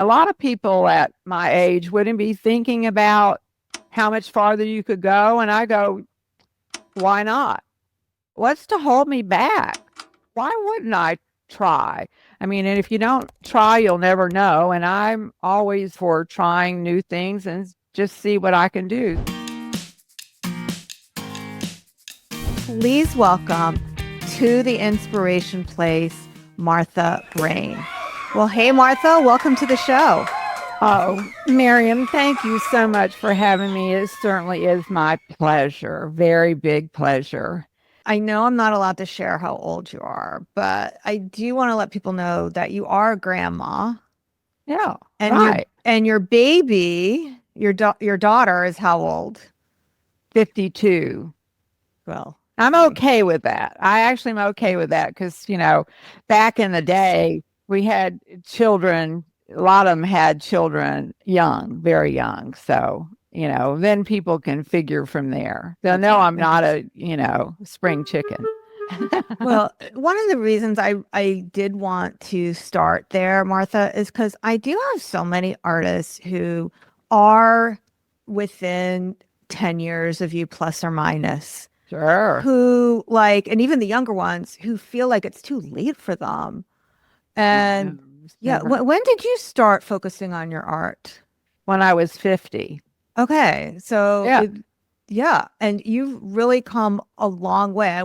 A lot of people at my age wouldn't be thinking about how much farther you could go. And I go, why not? What's to hold me back? Why wouldn't I try? I mean, and if you don't try, you'll never know. And I'm always for trying new things and just see what I can do. Please welcome to the Inspiration Place, Martha Brane. Well, hey, Martha, welcome to the show. Oh, Miriam, thank you so much for having me. It certainly is my pleasure. Very big pleasure. I know I'm not allowed to share how old you are, but I do want to let people know that you are a grandma. Yeah, and right. your baby, your daughter is how old? 52. Well, I'm okay with that. I actually am okay with that because, back in the day, we had children, a lot of them had children young, very young. So, then people can figure from there. They'll know I'm not a, spring chicken. Well, one of the reasons I did want to start there, Martha, is because I do have so many artists who are within 10 years of you, plus or minus. Sure. Who and even the younger ones who feel like it's too late for them. And when did you start focusing on your art? When I was 50. Okay. So yeah. And you've really come a long way.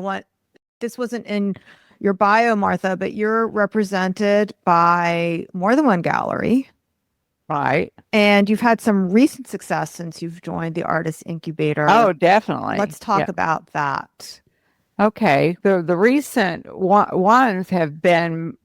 This wasn't in your bio, Martha, but you're represented by more than one gallery. Right. And you've had some recent success since you've joined the Artist Incubator. Oh, definitely. Let's talk about that. Okay. The recent ones have been,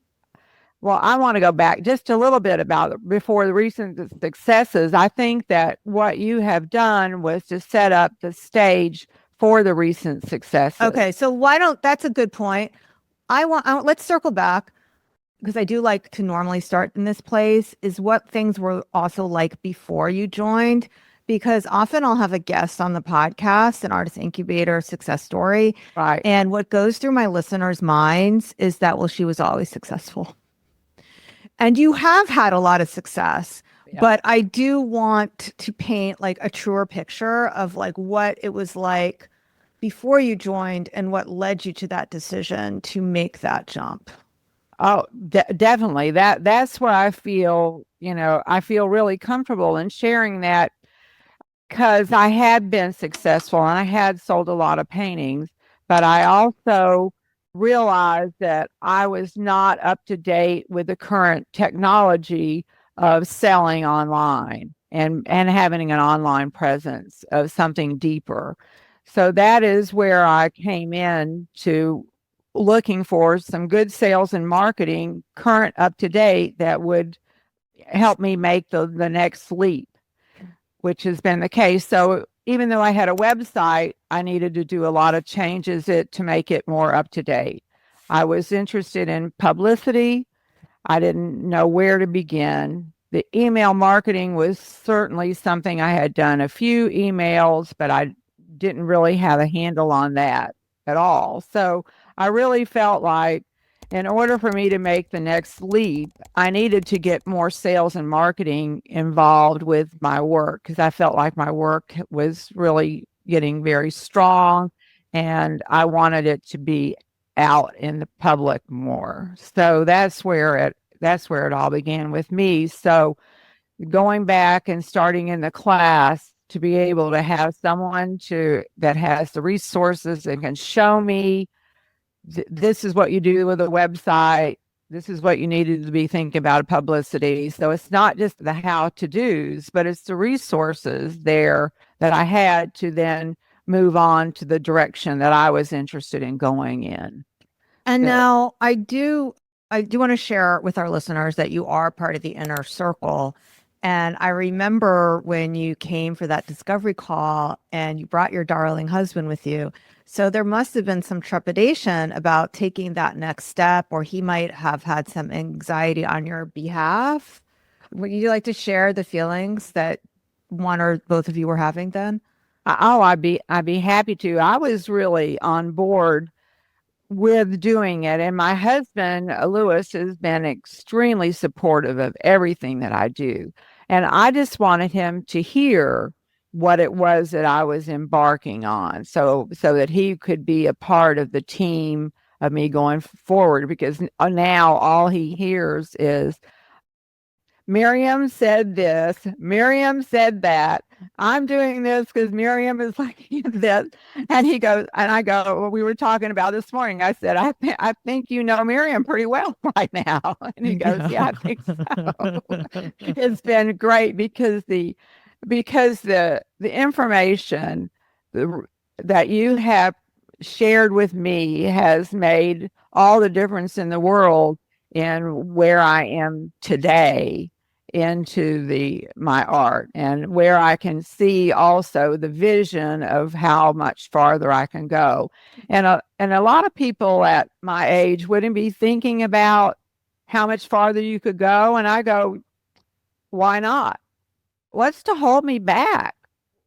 well, I want to go back just a little bit before the recent successes. I think that what you have done was to set up the stage for the recent successes. Okay. So that's a good point. Let's circle back, because I do like to normally start in this place, is what things were also like before you joined. Because often I'll have a guest on the podcast, an Artist Incubator success story. Right. And what goes through my listeners' minds is that, well, she was always successful. And you have had a lot of success. Yeah. But I do want to paint like a truer picture of like what it was like before you joined and what led you to that decision to make that jump. Oh, definitely. That's what I feel, I feel really comfortable in sharing that, because I had been successful and I had sold a lot of paintings, but I also realized that I was not up to date with the current technology of selling online and having an online presence of something deeper. So that is where I came in to looking for some good sales and marketing, current, up to date, that would help me make the next leap, which has been the case. So even though I had a website, I needed to do a lot of changes to make it more up to date. I was interested in publicity. I didn't know where to begin. The email marketing was certainly something I had done a few emails, but I didn't really have a handle on that at all. So I really felt like in order for me to make the next leap, I needed to get more sales and marketing involved with my work, because I felt like my work was really getting very strong and I wanted it to be out in the public more. So that's where it all began with me. So going back and starting in the class, to be able to have someone that has the resources and can show me, this is what you do with a website. This is what you needed to be thinking about publicity. So it's not just the how to do's, but it's the resources there that I had to then move on to the direction that I was interested in going in. And now I do want to share with our listeners that you are part of the inner circle. And I remember when you came for that discovery call and you brought your darling husband with you. So there must have been some trepidation about taking that next step, or he might have had some anxiety on your behalf. Would you like to share the feelings that one or both of you were having then? Oh, I'd be happy to. I was really on board with doing it. And my husband, Lewis, has been extremely supportive of everything that I do. And I just wanted him to hear what it was that I was embarking on, so that he could be a part of the team of me going forward, because now all he hears is Miriam said this, Miriam said that. I'm doing this because Miriam is like this. And he goes, and I go, well, we were talking about this morning. I said, I think you know Miriam pretty well right now. And he goes, yeah, I think so. It's been great because the information that you have shared with me has made all the difference in the world in where I am today into my art, and where I can see also the vision of how much farther I can go. And a lot of people at my age wouldn't be thinking about how much farther you could go. And I go, why not? What's to hold me back?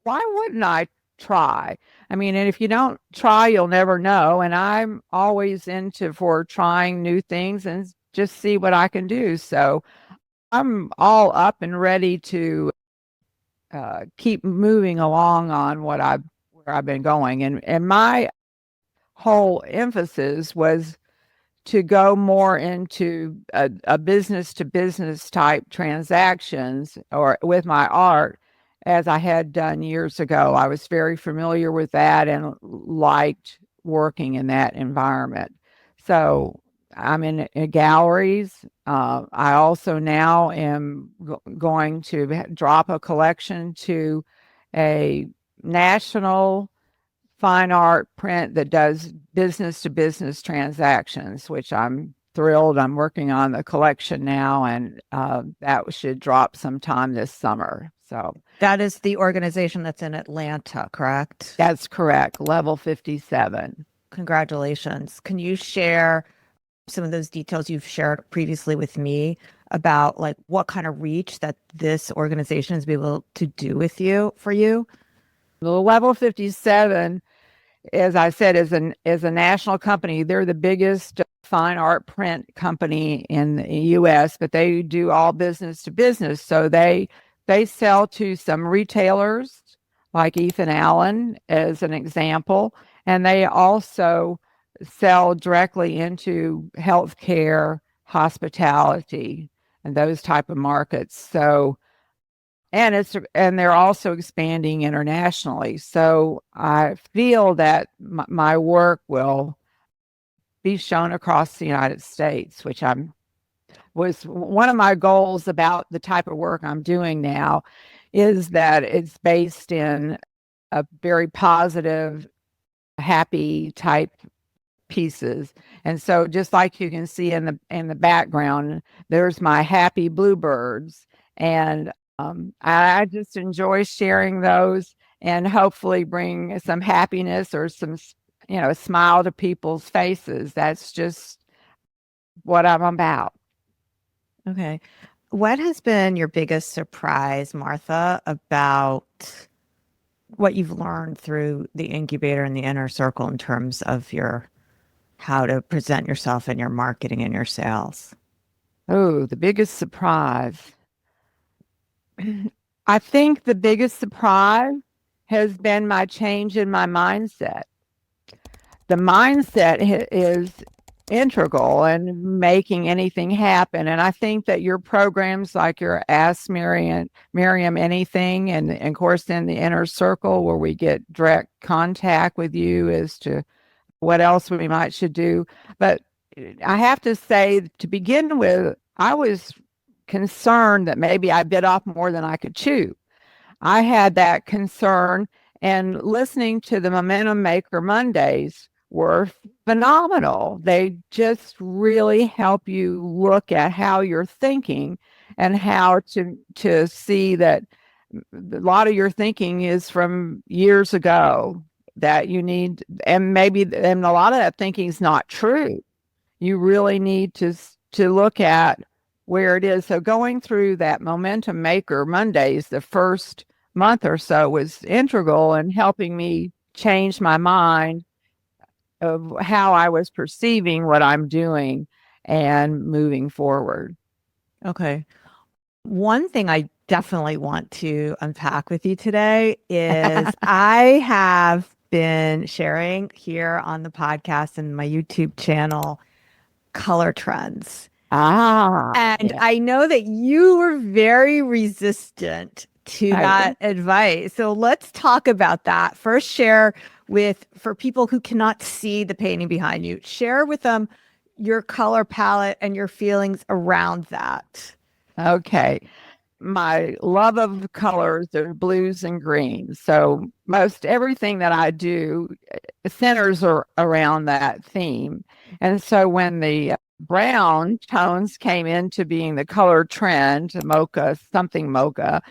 Why wouldn't I try? I mean, and if you don't try, you'll never know. And I'm always for trying new things and just see what I can do. So I'm all up and ready to keep moving along on where I've been going. And my whole emphasis was to go more into a business to business type transactions or with my art, as I had done years ago. I was very familiar with that and liked working in that environment. So I'm in galleries. I also now am going to drop a collection to a national fine art print that does business to business transactions, which I'm thrilled. I'm working on the collection now, and that should drop sometime this summer. So That is the organization that's in Atlanta, correct? that's correct. Level 57. Congratulations. Can you share some of those details you've shared previously with me about like what kind of reach that this organization is able to do for you? The Level 57, as I said, is a national company. They're the biggest fine art print company in the U.S., but they do all business to business. So they sell to some retailers like Ethan Allen, as an example, and they also sell directly into healthcare, hospitality, and those type of markets. So and they're also expanding internationally. So I feel that my work will be shown across the United States, which was one of my goals about the type of work I'm doing now, is that it's based in a very positive, happy type pieces. And so just like you can see in the background, there's my happy bluebirds. And I just enjoy sharing those and hopefully bring some happiness or some, smile to people's faces. That's just what I'm about. Okay. What has been your biggest surprise, Martha, about what you've learned through the incubator and the inner circle in terms of how to present yourself and your marketing and your sales? Oh, the biggest surprise. I think the biggest surprise has been my change in my mindset. The mindset is integral in making anything happen. And I think that your programs like your Ask Miriam Anything, and of course in the inner circle where we get direct contact with you as to what else we should do. But I have to say, to begin with, I was concerned that maybe I bit off more than I could chew. I had that concern, and listening to the Momentum Maker Mondays were phenomenal. They just really help you look at how you're thinking and how to see that a lot of your thinking is from years ago that you need, and a lot of that thinking is not true. You really need to look at where it is. So going through that Momentum Maker Mondays, the first month or so, was integral in helping me change my mind of how I was perceiving what I'm doing and moving forward. Okay. One thing I definitely want to unpack with you today is I have been sharing here on the podcast and my YouTube channel color trends. And Yeah. I know that you were very resistant to I, that advice. So let's talk about that. First, share for people who cannot see the painting behind you, share with them your color palette and your feelings around that. okay. My love of colors are blues and greens. So most everything that I do centers around that theme. And so when the brown tones came into being the color trend, mocha, something mocha,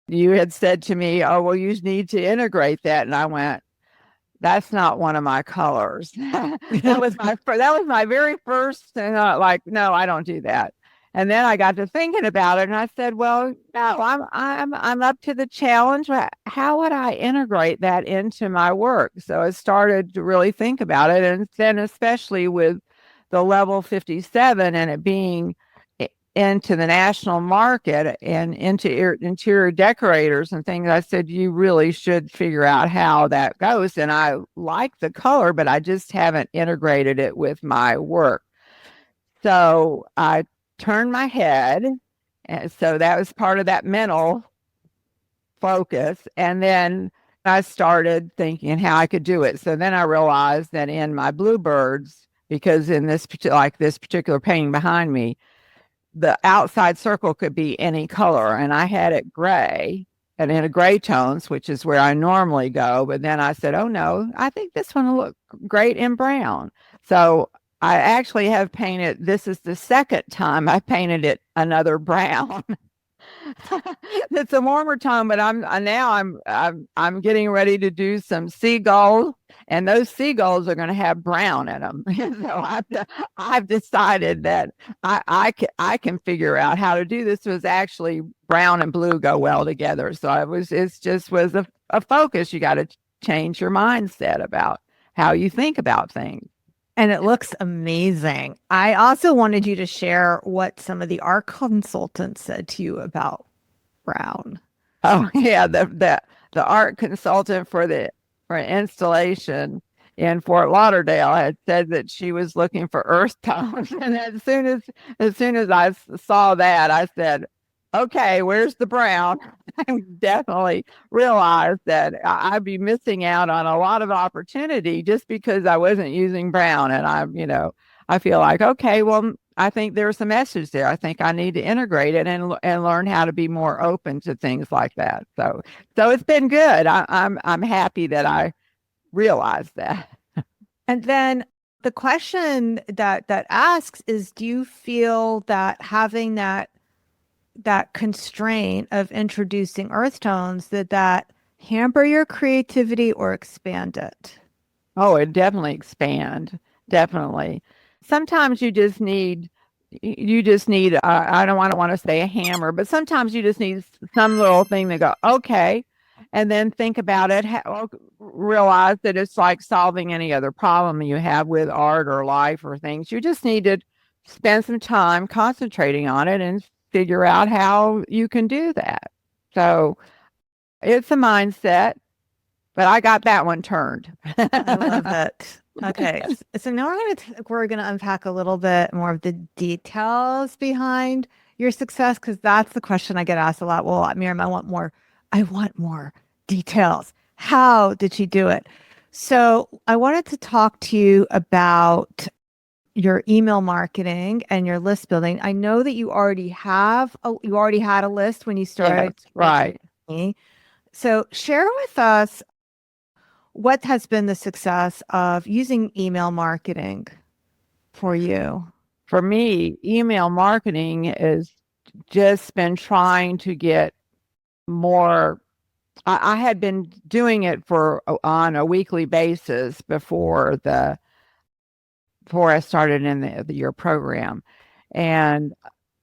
you had said to me, "Oh, well, you need to integrate that." And I went, "That's not one of my colors." That was my very first thing. Like, no, I don't do that. And then I got to thinking about it, and I said, "Well, no, I'm up to the challenge. How would I integrate that into my work?" So I started to really think about it, and then especially with the level 57 and it being into the national market and into interior decorators and things, I said, you really should figure out how that goes. And I like the color, but I just haven't integrated it with my work. So I turned my head. And so that was part of that mental focus. And then I started thinking how I could do it. So then I realized that in my bluebirds, because in this, like this particular painting behind me, the outside circle could be any color. And I had it gray and in a gray tones, which is where I normally go. But then I said, oh no, I think this one will look great in brown. So I actually have painted, this is the second time I painted it another brown. It's a warmer tone, but I'm getting ready to do some seagulls, and those seagulls are going to have brown in them. So I've decided that I can figure out how to do this. Was actually brown and blue go well together. So it's just was a focus. You got to change your mindset about how you think about things. And it looks amazing. I also wanted you to share what some of the art consultants said to you about brown. Oh yeah, the art consultant for installation in Fort Lauderdale had said that she was looking for earth tones, and as soon as I saw that, I said, "Okay, where's the brown?" I definitely realized that I'd be missing out on a lot of opportunity just because I wasn't using brown, and I feel like, okay, well, I think there's a message there. I think I need to integrate it and learn how to be more open to things like that. So it's been good. I'm happy that I realized that. And then the question that asks is, do you feel that having that constraint of introducing earth tones that hamper your creativity or expand it? Oh, it definitely expand. Definitely. Sometimes you just need I don't want to say a hammer, but sometimes you just need some little thing to go, okay, and then think about it, realize that it's like solving any other problem you have with art or life or things. You just need to spend some time concentrating on it and figure out how you can do that. So it's a mindset, but I got that one turned. I love it. Okay, so now we're gonna unpack a little bit more of the details behind your success, because that's the question I get asked a lot. Well, Miriam, I want more. I want more details. How did she do it? So I wanted to talk to you about your email marketing and your list building. I know that you already had a list when you started. Yes, right. Me. So share with us what has been the success of using email marketing for you? For me, email marketing is just been trying to get more. I had been doing it on a weekly basis before I started in your program. And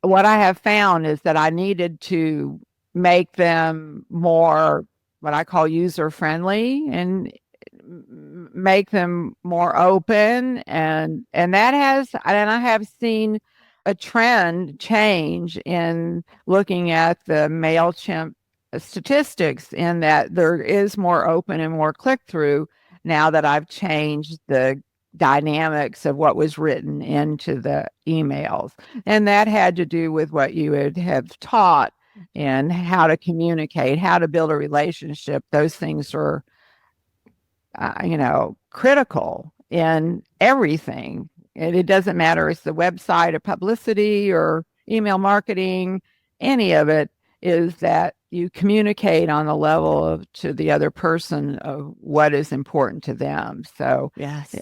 what I have found is that I needed to make them more what I call user friendly and make them more open, and I have seen a trend change in looking at the MailChimp statistics, in that there is more open and more click through now that I've changed the dynamics of what was written into the emails. And that had to do with what you would have taught and how to communicate, how to build a relationship. Those things are, critical in everything. And it doesn't matter if it's the website or publicity or email marketing, any of it is that you communicate on the level of to the other person of what is important to them. So, Yes.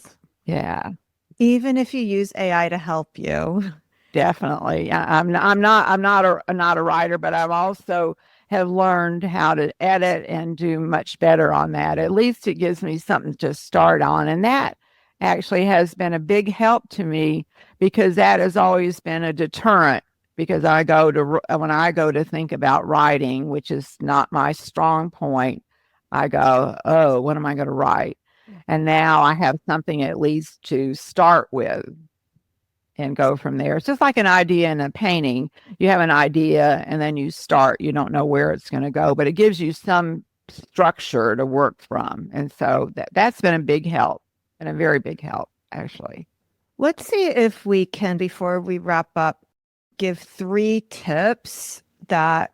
yeah, Even if you use AI to help you. definitely. I'm not a writer, but I've also have learned how to edit and do much better on that. At least it gives me something to start on. And that actually has been a big help to me, because that has always been a deterrent. Because when I go to think about writing, which is not my strong point, I go, oh, what am I going to write? And now I have something at least to start with and go from there. It's just like an idea in a painting. You have an idea and then you start. You don't know where it's going to go, but it gives you some structure to work from. And so that's been a big help, and a very big help, actually. Let's see if we can, before we wrap up, give 3 tips that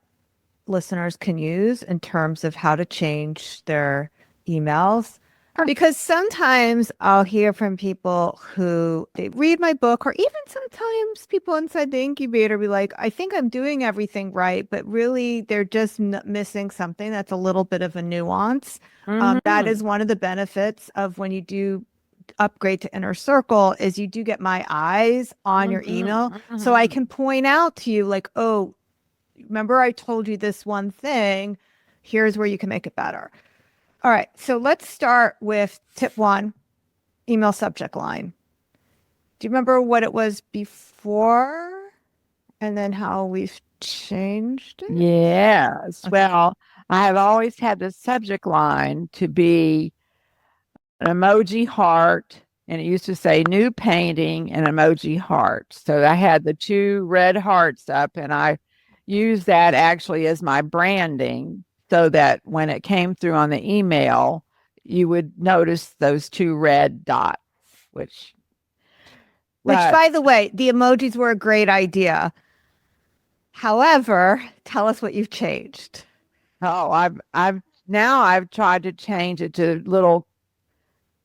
listeners can use in terms of how to change their emails. Because sometimes I'll hear from people who they read my book, or even sometimes people inside the incubator be like, I think I'm doing everything right, but really they're just missing something that's a little bit of a nuance. That is one of the benefits of when you do upgrade to Inner Circle, is you do get my eyes on your email. So I can point out to you like, oh, remember I told you this one thing, here's where you can make it better. All right, so let's start with tip 1, email subject line. Do you remember what it was before and then how we've changed it? Yes. Okay. Well, I have always had the subject line to be an emoji heart, and it used to say new painting and emoji heart. So I had the 2 red hearts up, and I used that actually as my branding, so that when it came through on the email, you would notice those 2 red dots, which by the way, the emojis were a great idea. However, tell us what you've changed. Oh, I've tried to change it to little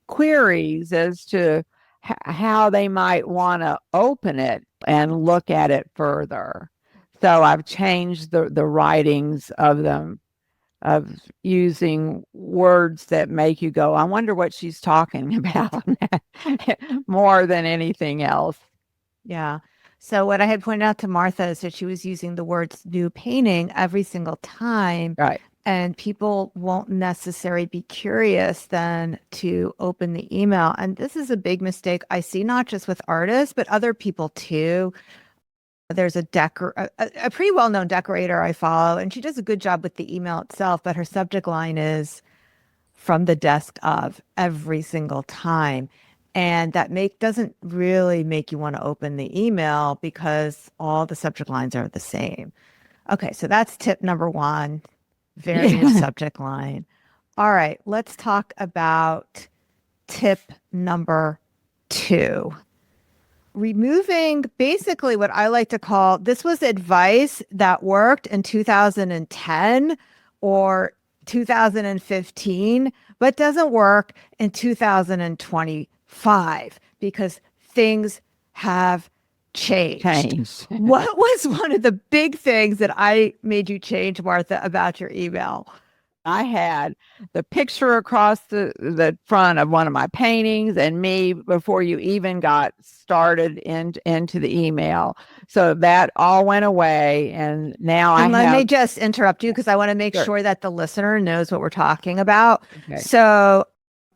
queries as to how they might want to open it and look at it further. So I've changed the writings of them, of using words that make you go, I wonder what she's talking about, more than anything else. Yeah. So what I had pointed out to Martha is that she was using the words new painting every single time. Right. And people won't necessarily be curious then to open the email. And this is a big mistake I see, not just with artists, but other people too. There's a pretty well-known decorator I follow, and she does a good job with the email itself, but her subject line is from the desk of every single time. And that doesn't really make you want to open the email, because all the subject lines are the same. Okay, so that's tip number 1. Vary your subject line. All right, let's talk about tip number 2. Removing basically what I like to call, this was advice that worked in 2010 or 2015, but doesn't work in 2025 because things have changed. What was one of the big things that I made you change, Martha, about your email? I had the picture across the front of one of my paintings and me before you even got started into the email. So that all went away. And now let me just interrupt you because I want to make sure that the listener knows what we're talking about. Okay. So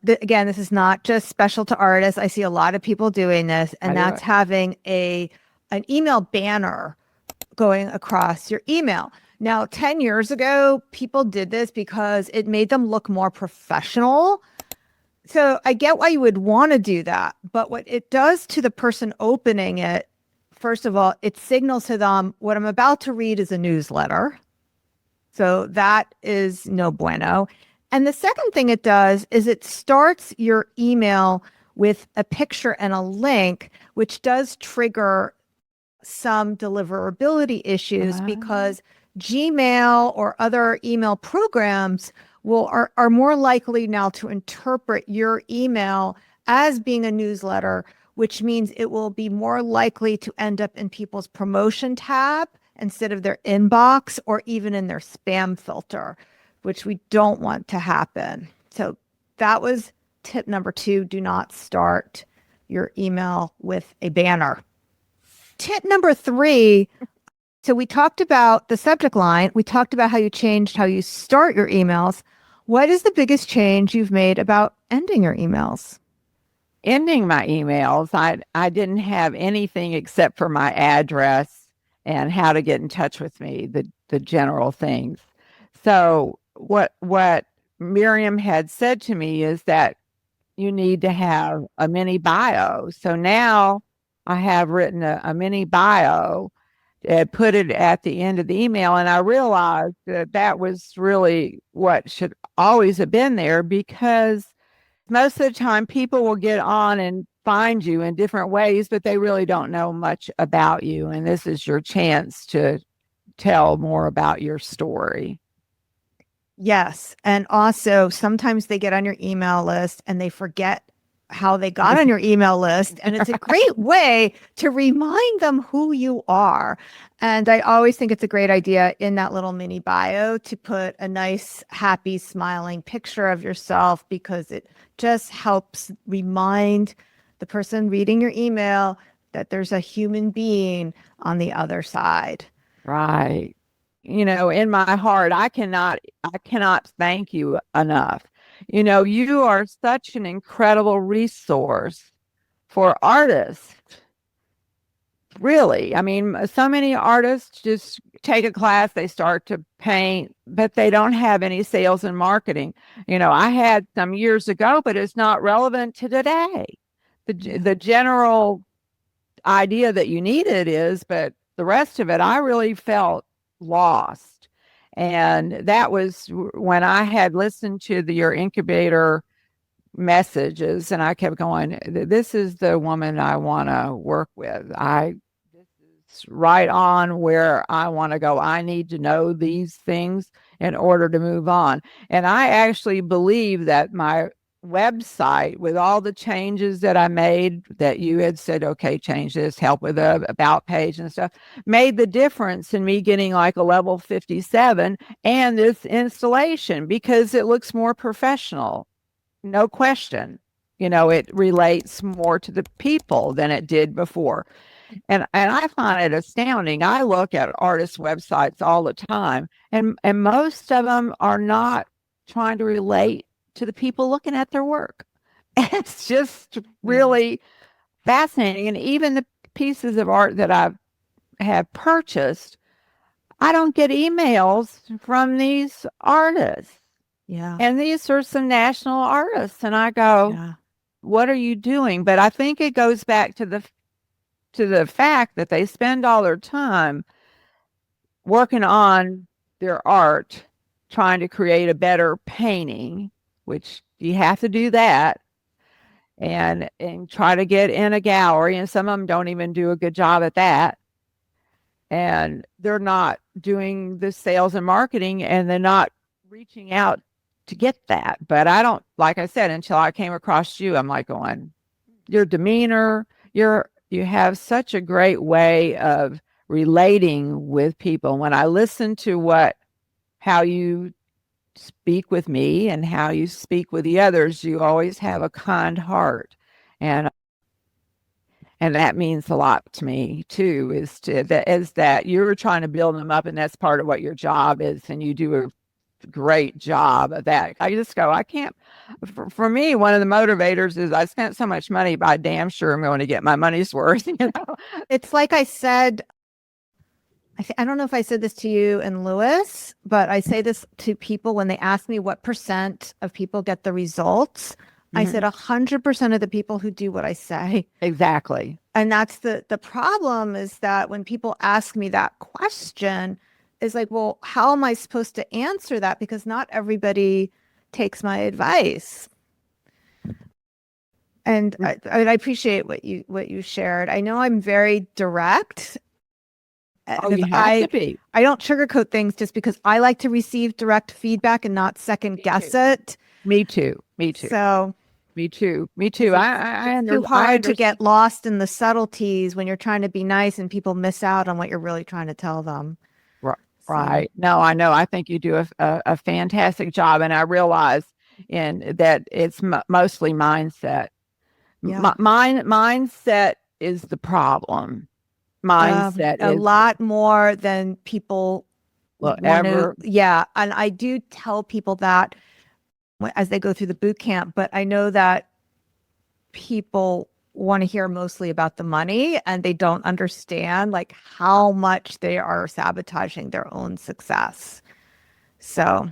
again, this is not just special to artists. I see a lot of people doing this, and that's having an email banner going across your email. Now, 10 years ago, people did this because it made them look more professional. So I get why you would want to do that, but what it does to the person opening it, first of all, it signals to them what I'm about to read is a newsletter. So that is no bueno. And the second thing it does is it starts your email with a picture and a link, which does trigger some deliverability issues because Gmail or other email programs are more likely now to interpret your email as being a newsletter, which means it will be more likely to end up in people's promotion tab instead of their inbox or even in their spam filter, which we don't want to happen. So that was tip number 2. Do not start your email with a banner. Tip number 3. So we talked about the subject line. We talked about how you changed how you start your emails. What is the biggest change you've made about ending your emails? Ending my emails, I didn't have anything except for my address and how to get in touch with me, the general things. So what Miriam had said to me is that you need to have a mini bio. So now I have written a mini bio and put it at the end of the email. And I realized that that was really what should always have been there, because most of the time people will get on and find you in different ways, but they really don't know much about you. And this is your chance to tell more about your story. Yes. And also, sometimes they get on your email list and they forget how they got on your email list. And it's a great way to remind them who you are. And I always think it's a great idea in that little mini bio to put a nice, happy, smiling picture of yourself, because it just helps remind the person reading your email that there's a human being on the other side. Right. In my heart, I cannot thank you enough. You are such an incredible resource for artists. Really. I mean, so many artists just take a class, they start to paint, but they don't have any sales and marketing. I had some years ago, but it's not relevant to today. The general idea that you need it is, but the rest of it, I really felt lost. And that was when I had listened to your incubator messages, and I kept going, this is the woman I want to work with. This is right on where I want to go. I need to know these things in order to move on. And I actually believe that my website, with all the changes that I made, that you had said, okay, change this, help with the about page and stuff, made the difference in me getting like a level 57 and this installation, because it looks more professional. No question. It relates more to the people than it did before. And I find it astounding. I look at artists' websites all the time, and most of them are not trying to relate to the people looking at their work. It's just really fascinating. And even the pieces of art that I have purchased, I don't get emails from these artists. Yeah. And these are some national artists. And I go, what are you doing? But I think it goes back to the fact that they spend all their time working on their art, trying to create a better painting, which you have to do that, and try to get in a gallery. And some of them don't even do a good job at that. And they're not doing the sales and marketing, and they're not reaching out to get that. But I don't, like I said, until I came across you, I'm like going, your demeanor, you have such a great way of relating with people. When I listen to how you speak with me and how you speak with the others, you always have a kind heart. And that means a lot to me too, is that you're trying to build them up, and that's part of what your job is, and you do a great job of that. I just go, I can't, for me, one of the motivators is I spent so much money, but I damn sure I'm going to get my money's worth. It's like I said, I don't know if I said this to you and Lewis, but I say this to people when they ask me what % of people get the results. I said 100% of the people who do what I say. Exactly. And that's the problem, is that when people ask me that question, is like, well, how am I supposed to answer that? Because not everybody takes my advice. And I appreciate what you shared. I know I'm very direct. Oh, you have to be. I don't sugarcoat things just because I like to receive direct feedback and not second guess it. Me too. So Me too. it's I too hard to understand. get lost in the subtleties when you're trying to be nice and people miss out on what you're really trying to tell them. Right. No, I know. I think you do a fantastic job, and I realize that it's mostly mindset. Yeah. Mindset is the problem. Mindset A is lot more than people want to. ever. Yeah. And I do tell people that as they go through the boot camp, but I know that people want to hear mostly about the money, and they don't understand like how much they are sabotaging their own success. So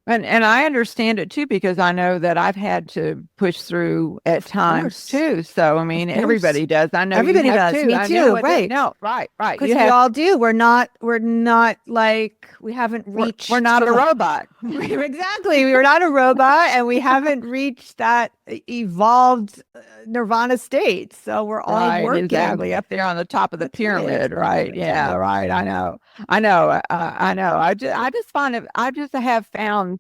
And I understand it too, because I know that I've had to push through at times too. So I mean, everybody does. I know everybody you have does. too. Me I too. know it. Right. No, right. Because You we all do. We're not like, we haven't reached. We're not a robot. Exactly. We're not a robot, and we haven't reached that evolved nirvana state. So we're all working. Exactly, up there on the top of the pyramid. Right. Yeah. Right. I know. I know. I just find it. I just have found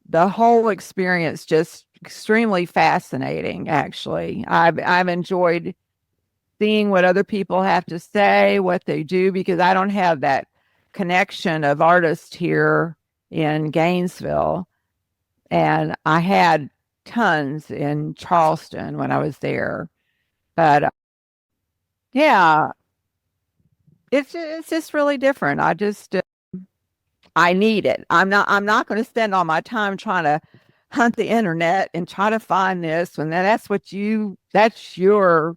the whole experience just extremely fascinating. Actually, I've enjoyed seeing what other people have to say, what they do, because I don't have that connection of artists here in Gainesville. And I had tons in Charleston when I was there. But yeah, it's just really different. I need it. I'm not going to spend all my time trying to hunt the internet and try to find this when that's your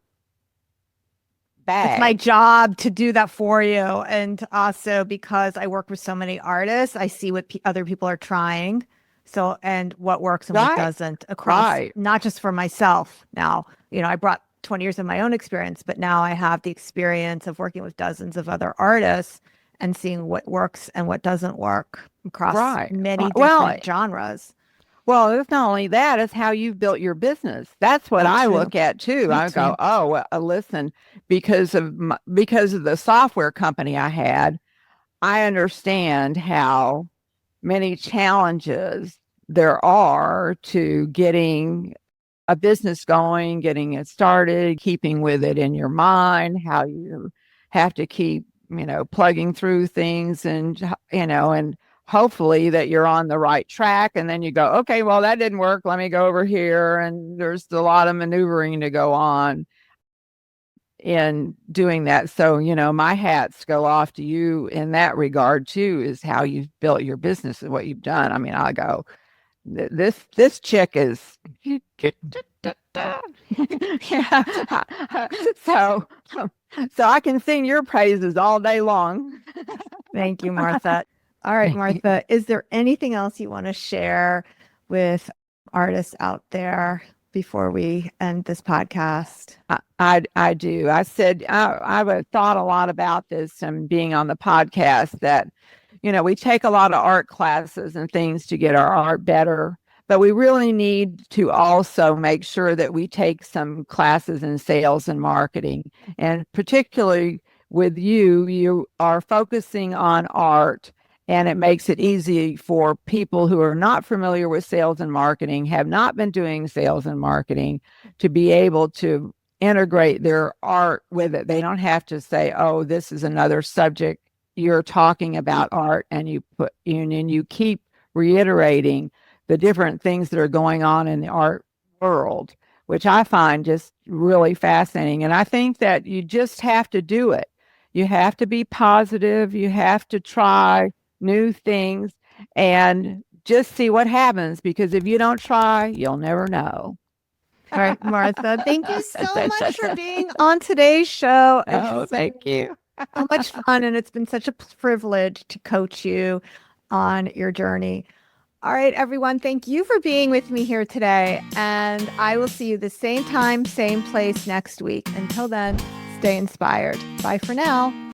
bag. It's my job to do that for you. And also because I work with so many artists, I see what other people are trying. So, and what works and what doesn't across, not just for myself. Now, I brought 20 years of my own experience, but now I have the experience of working with dozens of other artists and seeing what works and what doesn't work across many different genres. Well, it's not only that, it's how you've built your business. That's what I look at too. I go, oh, well, listen, because of the software company I had, I understand how many challenges there are to getting a business going, getting it started, keeping with it in your mind, how you have to keep, plugging through things and hopefully that you're on the right track. And then you go, okay, well, that didn't work. Let me go over here. And there's a lot of maneuvering to go on in doing that. So, my hats go off to you in that regard too, is how you've built your business and what you've done. I mean, I go, this chick is yeah. So I can sing your praises all day long. Thank you, Martha. All right, Martha, is there anything else you want to share with artists out there before we end this podcast? I do. I said, I've thought a lot about this and being on the podcast that, we take a lot of art classes and things to get our art better, but we really need to also make sure that we take some classes in sales and marketing. And particularly with you are focusing on art, and it makes it easy for people who are not familiar with sales and marketing, have not been doing sales and marketing, to be able to integrate their art with it. They don't have to say, oh, this is another subject. You're talking about art, and you keep reiterating the different things that are going on in the art world, which I find just really fascinating. And I think that you just have to do it. You have to be positive. You have to try new things and just see what happens, because if you don't try, you'll never know. All right, Martha, thank you so much for being on today's show. Oh, thank you. So much fun, and it's been such a privilege to coach you on your journey. All right, everyone. Thank you for being with me here today. And I will see you the same time, same place next week. Until then, stay inspired. Bye for now.